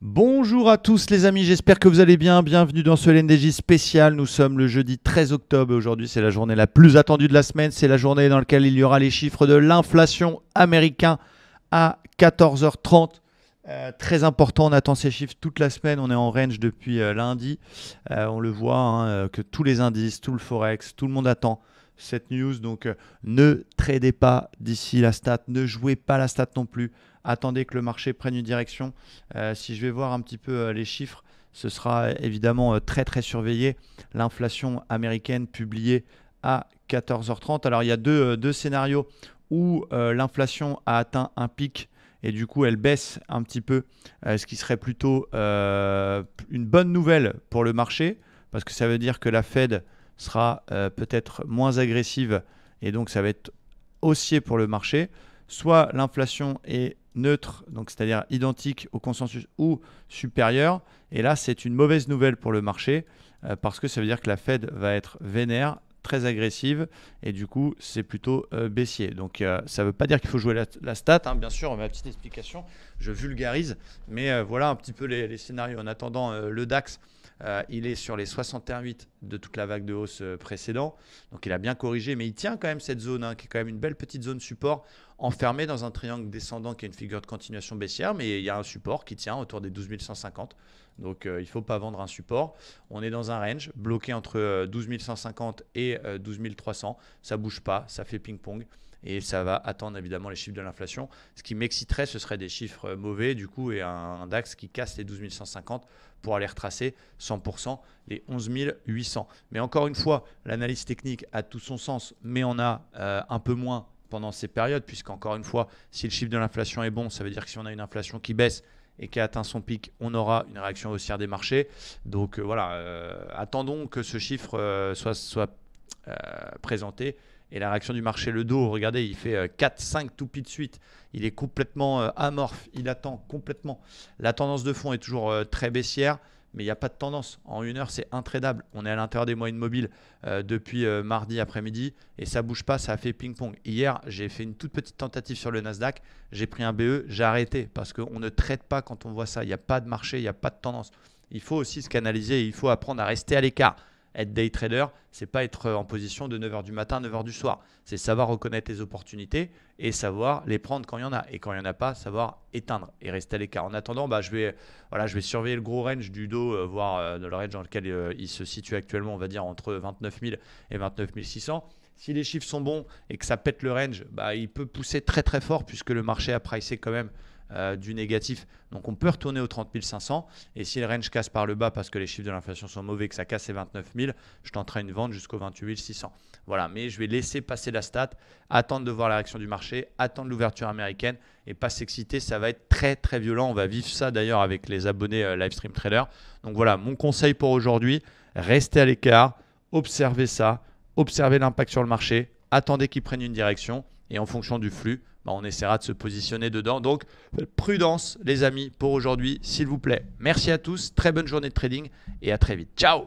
Bonjour à tous les amis, j'espère que vous allez bien. Bienvenue dans ce LNDJ spécial. Nous sommes le jeudi 13 octobre et aujourd'hui c'est la journée la plus attendue de la semaine. C'est la journée dans laquelle il y aura les chiffres de l'inflation américain à 14h30. Très important, on attend ces chiffres toute la semaine. On est en range depuis lundi. On le voit que tous les indices, tout le forex, tout le monde attend cette news. Donc ne tradez pas d'ici la stat, ne jouez pas la stat non plus. Attendez que le marché prenne une direction. Si je vais voir un petit peu les chiffres, ce sera évidemment très surveillé. L'inflation américaine publiée à 14h30. Alors il y a deux scénarios où l'inflation a atteint un pic et du coup elle baisse un petit peu, ce qui serait plutôt une bonne nouvelle pour le marché parce que ça veut dire que la Fed sera peut-être moins agressive et donc ça va être haussier pour le marché. Soit l'inflation est neutre, donc c'est-à-dire identique au consensus ou supérieur, et là c'est une mauvaise nouvelle pour le marché parce que ça veut dire que la Fed va être vénère, très agressive, et du coup c'est plutôt baissier. Donc ça ne veut pas dire qu'il faut jouer la stat, hein, bien sûr, ma petite explication, je vulgarise, mais voilà un petit peu les scénarios. En attendant, le DAX, il est sur les 61,8 de toute la vague de hausse précédente. Donc il a bien corrigé, mais il tient quand même cette zone, qui est quand même une belle petite zone support, enfermée dans un triangle descendant qui est une figure de continuation baissière. Mais il y a un support qui tient autour des 12 150. Donc il ne faut pas vendre un support. On est dans un range bloqué entre 12 150 et 12 300. Ça ne bouge pas, ça fait ping-pong. Et ça va attendre évidemment les chiffres de l'inflation. Ce qui m'exciterait, ce serait des chiffres mauvais du coup et un DAX qui casse les 12 150 pour aller retracer 100% les 11 800. Mais encore une fois, l'analyse technique a tout son sens, mais on a un peu moins pendant ces périodes, puisqu'encore une fois, si le chiffre de l'inflation est bon, ça veut dire que si on a une inflation qui baisse et qui a atteint son pic, on aura une réaction haussière des marchés. Donc voilà, attendons que ce chiffre soit présenté. Et la réaction du marché, le dos, regardez, il fait 4-5 toupies de suite. Il est complètement amorphe, il attend complètement. La tendance de fond est toujours très baissière, mais il n'y a pas de tendance. En une heure, c'est intradable. On est à l'intérieur des moyennes mobiles depuis mardi après-midi et ça ne bouge pas, ça a fait ping-pong. Hier, j'ai fait une toute petite tentative sur le Nasdaq. J'ai pris un BE, j'ai arrêté parce qu'on ne traite pas quand on voit ça. Il n'y a pas de marché, il n'y a pas de tendance. Il faut aussi se canaliser, il faut apprendre à rester à l'écart. Être day trader, c'est pas être en position de 9h du matin à 9h du soir. C'est savoir reconnaître les opportunités et savoir les prendre quand il y en a. Et quand il n'y en a pas, savoir éteindre et rester à l'écart. En attendant, je vais surveiller le gros range du dos, voir le range dans lequel il se situe actuellement, on va dire entre 29 000 et 29 600. Si les chiffres sont bons et que ça pète le range, il peut pousser très fort puisque le marché a pricé quand même du négatif. Donc on peut retourner aux 30 500 et si le range casse par le bas parce que les chiffres de l'inflation sont mauvais, que ça casse les 29 000, je tenterai une vente jusqu'aux 28 600. Voilà, mais je vais laisser passer la stat, attendre de voir la réaction du marché, attendre l'ouverture américaine et pas s'exciter. Ça va être très violent. On va vivre ça d'ailleurs avec les abonnés Livestream Trader. Donc voilà, mon conseil pour aujourd'hui, restez à l'écart, observez ça, observez l'impact sur le marché, attendez qu'il prenne une direction et en fonction du flux, on essaiera de se positionner dedans. Donc, prudence les amis pour aujourd'hui, s'il vous plaît. Merci à tous, très bonne journée de trading et à très vite. Ciao!